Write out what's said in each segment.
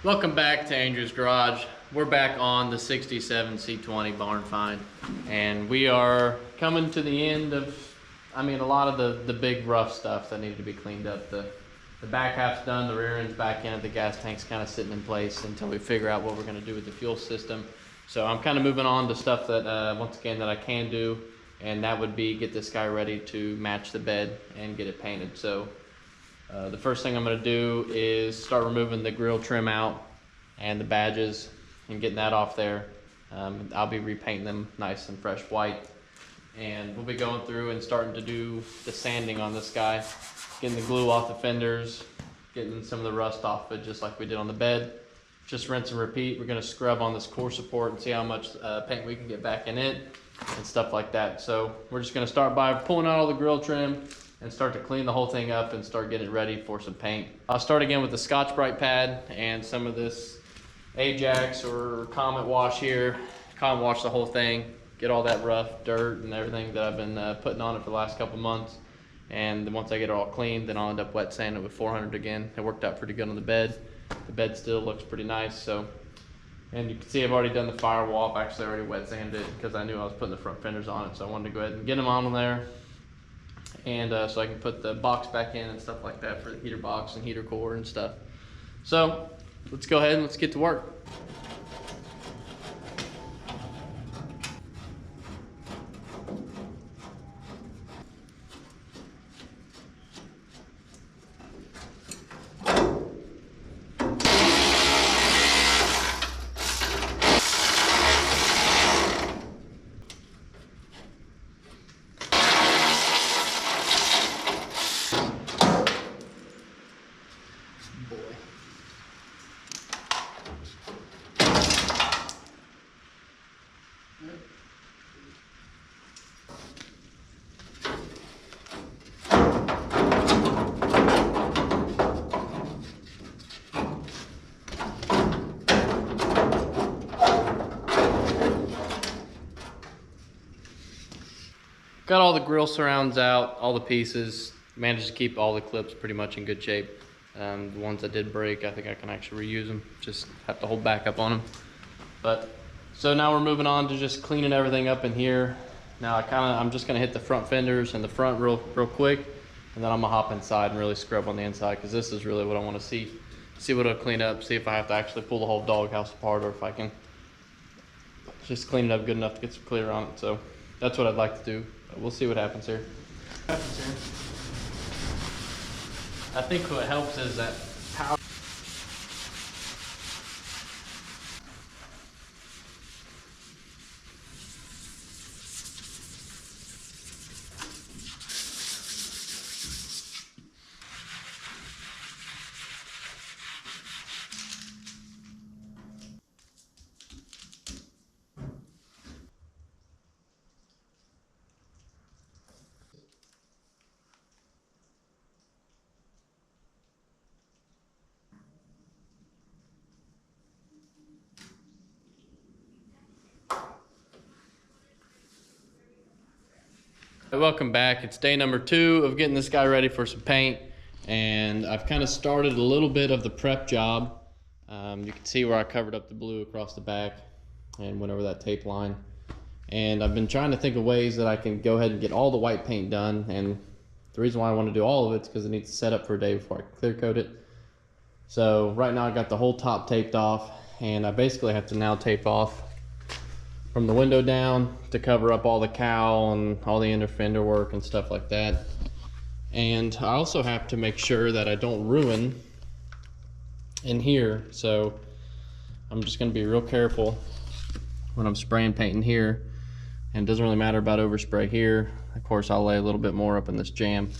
Welcome back to Andrew's Garage. We're back on the 67 C20 barn find, and we are coming to the end of, a lot of the big rough stuff that needed to be cleaned up. The back half's done, the rear end's back in it, the gas tank's kind of sitting in place until we figure out what we're going to do with the fuel system. So I'm kind of moving on to stuff that, once again, that I can do, and that would be get this guy ready to match the bed and get it painted. So the first thing I'm going to do is start removing the grill trim out and the badges and getting that off there. I'll be repainting them nice and fresh white, and we'll be going through and starting to do the sanding on this guy, getting the glue off the fenders, getting some of the rust off it just like we did on the bed. Just rinse and repeat. We're going to scrub on this core support and see how much paint we can get back in it and stuff like that. So we're just going to start by pulling out all the grill trim and start to clean the whole thing up and start getting it ready for some paint. I'll start again with the Scotch-Brite pad and some of this Ajax or Comet wash here. Comet wash the whole thing, get all that rough dirt and everything that I've been putting on it for the last couple months. And then once I get it all cleaned, then I'll end up wet sanding it with 400 again. It worked out pretty good on the bed. The bed still looks pretty nice. So, and you can see I've already done the firewall. I've actually already wet sanded it because I knew I was putting the front fenders on it. So I wanted to go ahead and get them on there. And so I can put the box back in and stuff like that for the heater box and heater core and stuff. So let's go ahead and let's get to work. Got all the grill surrounds out, all the pieces. Managed to keep all the clips pretty much in good shape. The ones that did break, I think I can actually reuse them. Just have to hold back up on them. But so now we're moving on to just cleaning everything up in here. Now I'm just gonna hit the front fenders and the front real quick, and then I'm gonna hop inside and really scrub on the inside, because this is really what I want to see. See what it'll clean up. See if I have to actually pull the whole doghouse apart, or if I can just clean it up good enough to get some clear on it. So that's what I'd like to do. We'll see what happens here. I think what helps is that power. Welcome back. It's day number 2 of getting this guy ready for some paint, and I've kind of started a little bit of the prep job. You can see where I covered up the blue across the back and went over that tape line, and I've been trying to think of ways that I can go ahead and get all the white paint done. And the reason why I want to do all of it is because it needs to set up for a day before I clear coat it. So right now I got the whole top taped off, and I basically have to now tape off from the window down to cover up all the cowl and all the inner fender work and stuff like that. And I also have to make sure that I don't ruin in here. So I'm just gonna be real careful when I'm spraying paint in here. And it doesn't really matter about overspray here. Of course, I'll lay a little bit more up in this jam,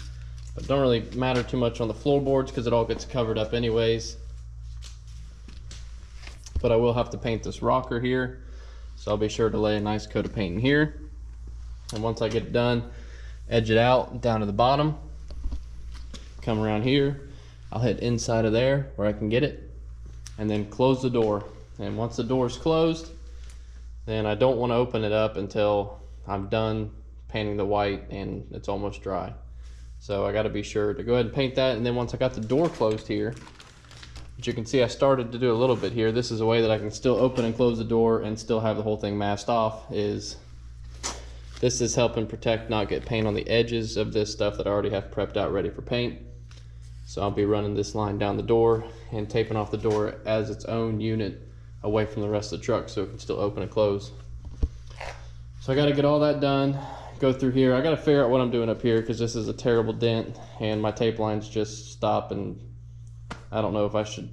but don't really matter too much on the floorboards because it all gets covered up anyways. But I will have to paint this rocker here. So I'll be sure to lay a nice coat of paint in here. And once I get it done, edge it out down to the bottom. Come around here. I'll hit inside of there where I can get it. And then close the door. And once the door is closed, then I don't want to open it up until I'm done painting the white and it's almost dry. So I got to be sure to go ahead and paint that. And then once I got the door closed here, But you can see I started to do a little bit here. This is a way that I can still open and close the door and still have the whole thing masked off. This is helping protect, not get paint on the edges of this stuff that I already have prepped out ready for paint. So I'll be running this line down the door and taping off the door as its own unit away from the rest of the truck so it can still open and close. So I got to get all that done, go through here. I got to figure out what I'm doing up here because this is a terrible dent and my tape lines just stop, and I don't know if I should,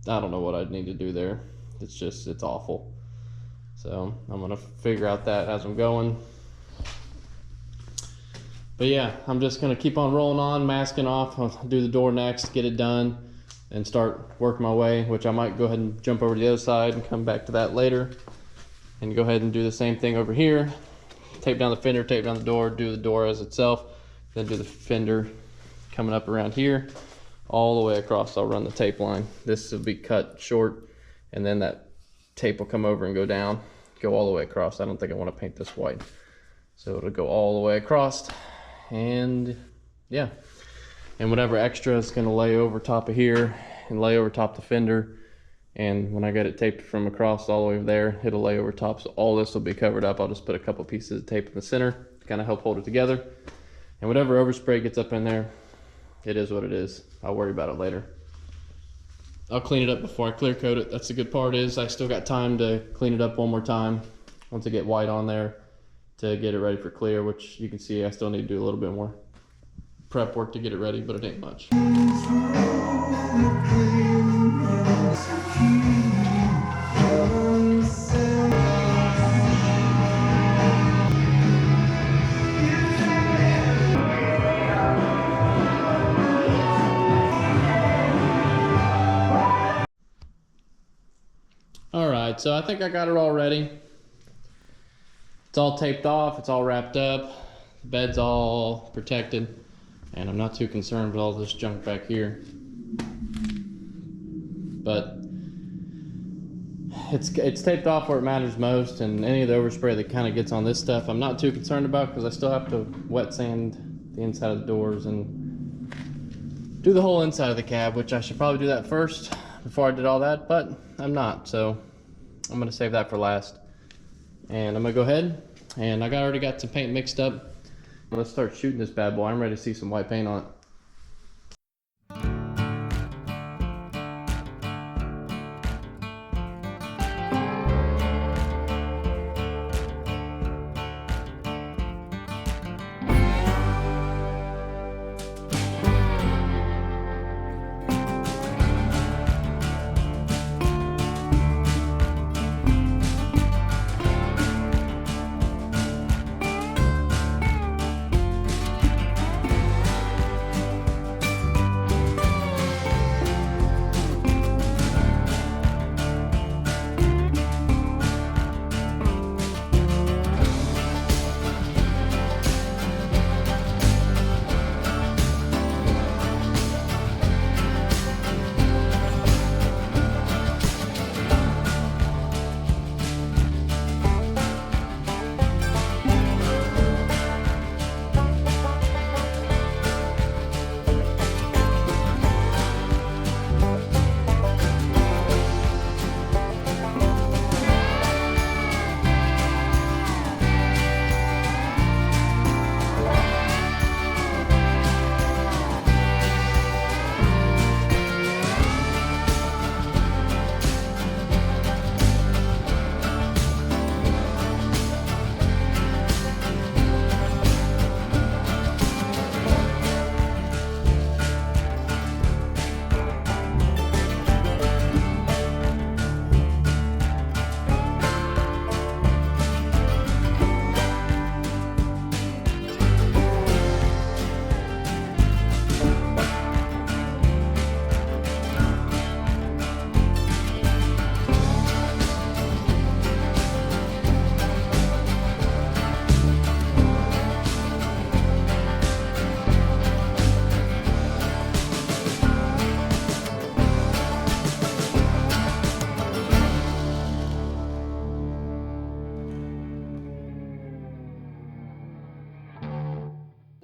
I don't know what I'd need to do there. It's awful. So I'm gonna figure out that as I'm going. But yeah, I'm just gonna keep on rolling on, masking off. I'll do the door next, get it done, and start working my way, which I might go ahead and jump over to the other side and come back to that later. And go ahead and do the same thing over here. Tape down the fender, tape down the door, do the door as itself, then do the fender coming up around here, all the way across. I'll run the tape line. This will be cut short, and then that tape will come over and go down, go all the way across. I don't think I want to paint this white. So it'll go all the way across, and yeah. And whatever extra is gonna lay over top of here and lay over top the fender. And when I get it taped from across all the way over there, it'll lay over top. So all this will be covered up. I'll just put a couple pieces of tape in the center to kind of help hold it together. And whatever overspray gets up in there, it is what it is. I'll worry about it later. I'll clean it up before I clear coat it. That's the good part, is I still got time to clean it up one more time once I get white on there to get it ready for clear, which you can see I still need to do a little bit more prep work to get it ready, but it ain't much. All right, so I think I got it all ready. It's all taped off, it's all wrapped up, the bed's all protected, and I'm not too concerned with all this junk back here. But it's taped off where it matters most, and any of the overspray that kind of gets on this stuff I'm not too concerned about, because I still have to wet sand the inside of the doors and do the whole inside of the cab, which I should probably do that first before I did all that, but I'm not, so I'm gonna save that for last. And I'm gonna go ahead, and I already got some paint mixed up. Let's start shooting this bad boy. I'm ready to see some white paint on it.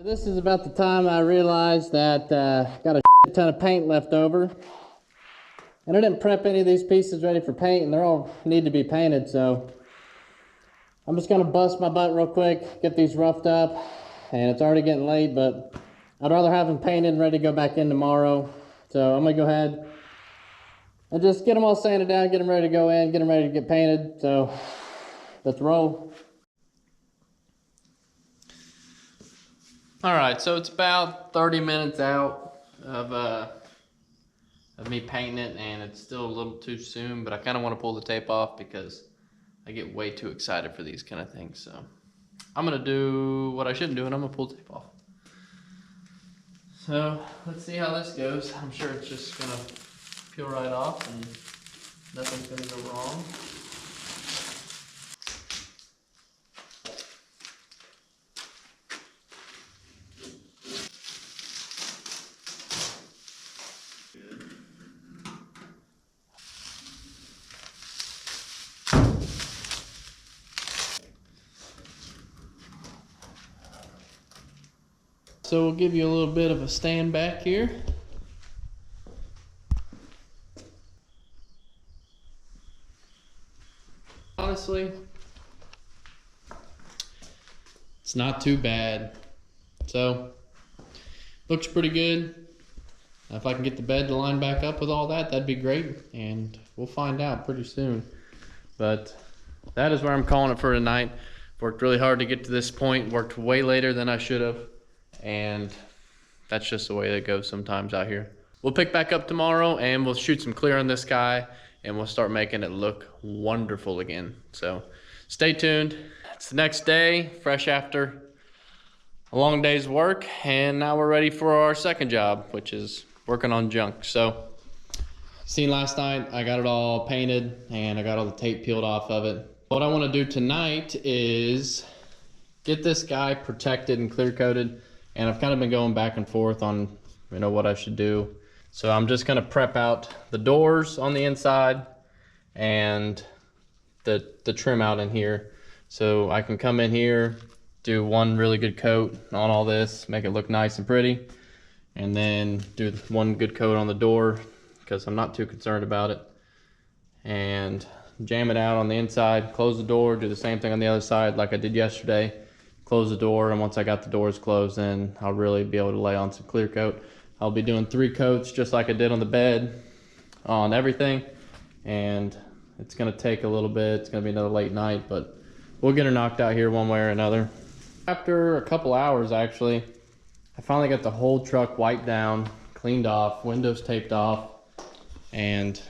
This is about the time I realized that got a ton of paint left over. And I didn't prep any of these pieces ready for paint, and they're all need to be painted, so I'm just gonna bust my butt real quick, get these roughed up, and it's already getting late, but I'd rather have them painted and ready to go back in tomorrow. So I'm gonna go ahead and just get them all sanded down, get them ready to go in, get them ready to get painted. So let's roll. All right, so it's about 30 minutes out of me painting it, and it's still a little too soon, but I kind of want to pull the tape off because I get way too excited for these kind of things. So I'm gonna do what I shouldn't do, and I'm gonna pull the tape off. So let's see how this goes. I'm sure it's just gonna peel right off and nothing's gonna go wrong. So we'll give you a little bit of a stand back here. Honestly, it's not too bad. So, looks pretty good. If I can get the bed to line back up with all that, that'd be great. And we'll find out pretty soon. But that is where I'm calling it for tonight. Worked really hard to get to this point. Worked way later than I should have. And that's just the way it goes sometimes out here. We'll pick back up tomorrow and we'll shoot some clear on this guy and we'll start making it look wonderful again. So stay tuned. It's the next day, fresh after a long day's work, and now we're ready for our second job, which is working on junk. So seen last night, I got it all painted and I got all the tape peeled off of it. What I want to do tonight is get this guy protected and clear coated. And I've kind of been going back and forth on, what I should do. So I'm just gonna prep out the doors on the inside and the trim out in here. So I can come in here, do one really good coat on all this, make it look nice and pretty. And then do one good coat on the door because I'm not too concerned about it. And jam it out on the inside, close the door, do the same thing on the other side like I did yesterday. Close the door, and once I got the doors closed, then I'll really be able to lay on some clear coat. I'll be doing 3 coats just like I did on the bed on everything, and it's gonna take a little bit. It's gonna be another late night, but we'll get her knocked out here one way or another. After a couple hours, actually, I finally got the whole truck wiped down, cleaned off, windows taped off, and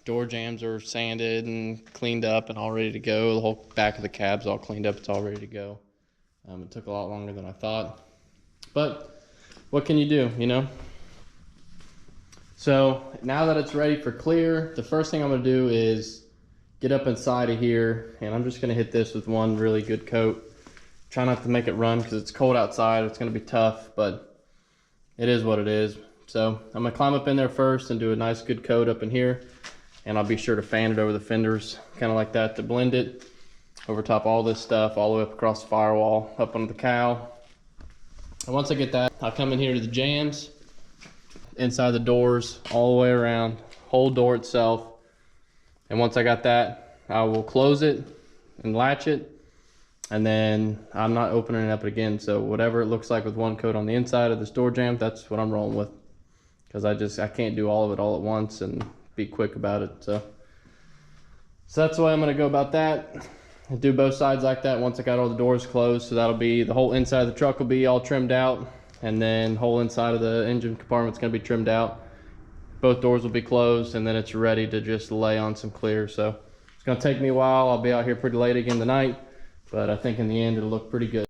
door jambs are sanded and cleaned up and all ready to go. The whole back of the cab's all cleaned up. It's all ready to go. It took a lot longer than I thought, but what can you do, So now that it's ready for clear, the first thing I'm gonna do is get up inside of here, and I'm just gonna hit this with one really good coat. Try not to make it run because it's cold outside. It's gonna be tough, but it is what it is. So I'm gonna climb up in there first and do a nice good coat up in here, and I'll be sure to fan it over the fenders, kind of like that, to blend it over top all this stuff, all the way up across the firewall, up onto the cowl. And once I get that, I'll come in here to the jambs, inside the doors, all the way around, whole door itself. And once I got that, I will close it and latch it, and then I'm not opening it up again. So whatever it looks like with one coat on the inside of this door jamb, that's what I'm rolling with. Because I can't do all of it all at once and be quick about it. So that's the way I'm gonna go about that. I do both sides like that once I got all the doors closed. So that'll be, the whole inside of the truck will be all trimmed out, and then whole inside of the engine compartment's gonna be trimmed out. Both doors will be closed, and then it's ready to just lay on some clear. So it's gonna take me a while. I'll be out here pretty late again tonight, but I think in the end it'll look pretty good.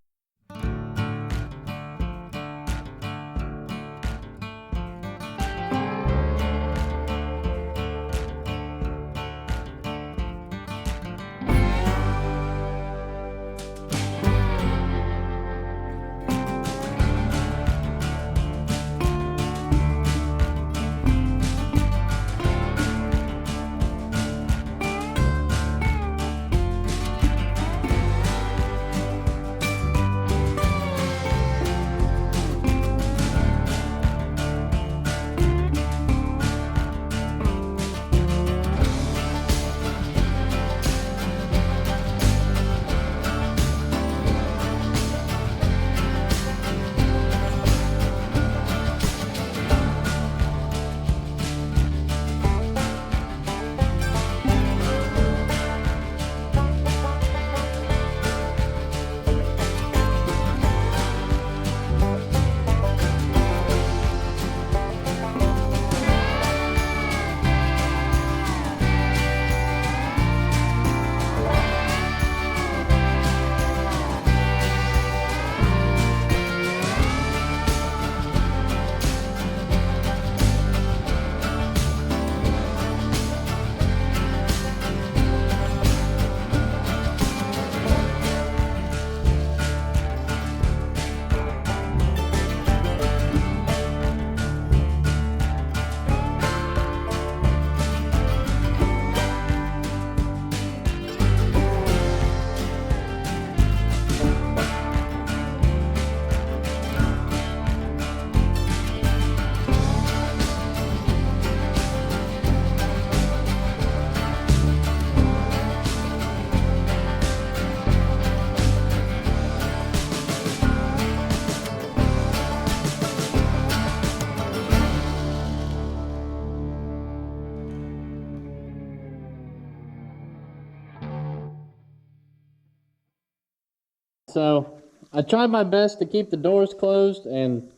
So I tried my best to keep the doors closed, and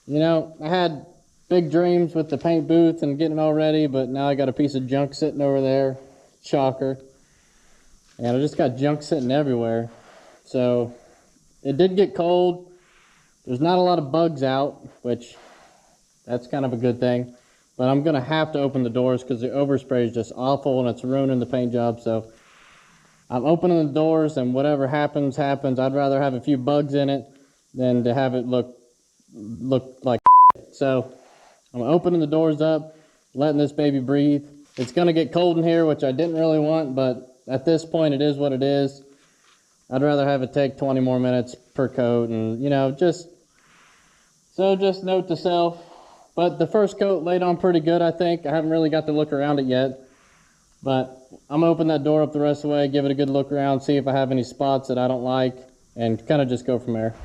you know, I had big dreams with the paint booth and getting it all ready, but now I got a piece of junk sitting over there. Shocker. And I just got junk sitting everywhere. So it did get cold. There's not a lot of bugs out, which that's kind of a good thing. But I'm going to have to open the doors because the overspray is just awful and it's ruining the paint job. So I'm opening the doors, and whatever happens, happens. I'd rather have a few bugs in it than to have it look like so I'm opening the doors up, letting this baby breathe. It's going to get cold in here, which I didn't really want, but at this point it is what it is. I'd rather have it take 20 more minutes per coat, and you know, just note to self. But the first coat laid on pretty good, I think. I haven't really got to look around it yet, but I'm gonna open that door up the rest of the way, give it a good look around, see if I have any spots that I don't like, and kind of just go from there.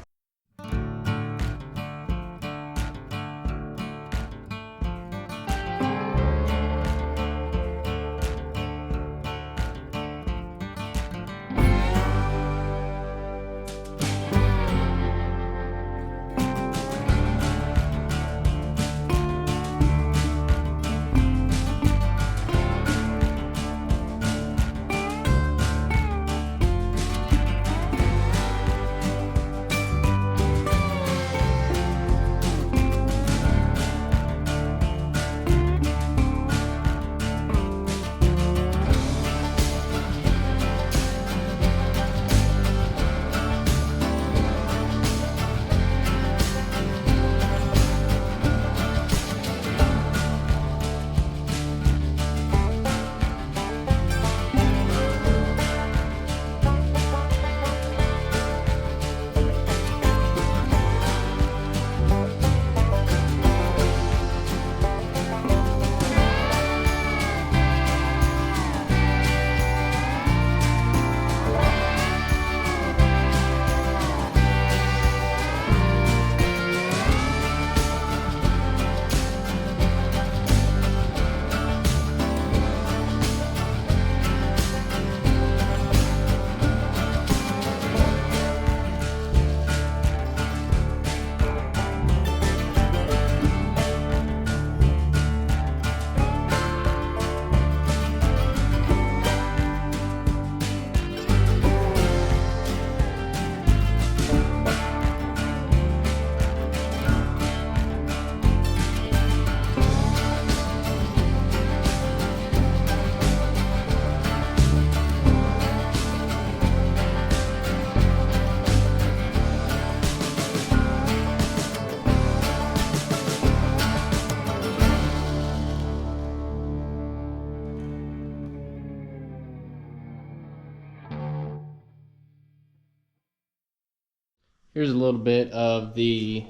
Here's a little bit of the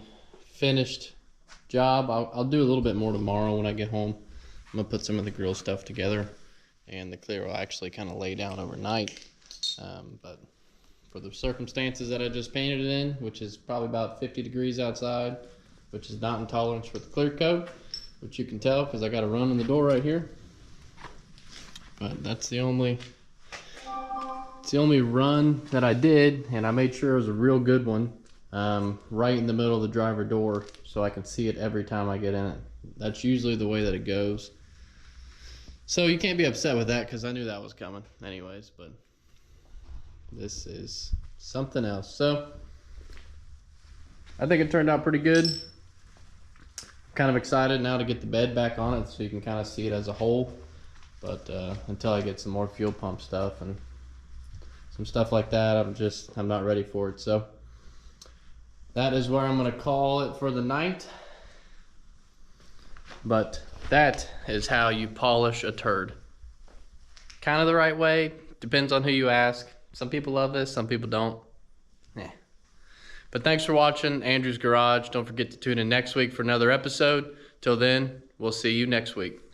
finished job. I'll do a little bit more tomorrow when I get home. I'm gonna put some of the grill stuff together, and the clear will actually kind of lay down overnight. But for the circumstances that I just painted it in, which is probably about 50 degrees outside, which is not in tolerance for the clear coat, which you can tell because I got a run in the door right here. But that's the only run that I did, and I made sure it was a real good one, right in the middle of the driver door so I can see it every time I get in it. That's usually the way that it goes. So you can't be upset with that because I knew that was coming anyways, but this is something else. So I think it turned out pretty good. I'm kind of excited now to get the bed back on it so you can kind of see it as a whole, but until I get some more fuel pump stuff and some stuff like that, I'm not ready for it. So that is where I'm gonna call it for the night. But that is how you polish a turd. Kind of the right way, depends on who you ask. Some people love this, some people don't. But thanks for watching Andrew's Garage. Don't forget to tune in next week for another episode. Till then, we'll see you next week.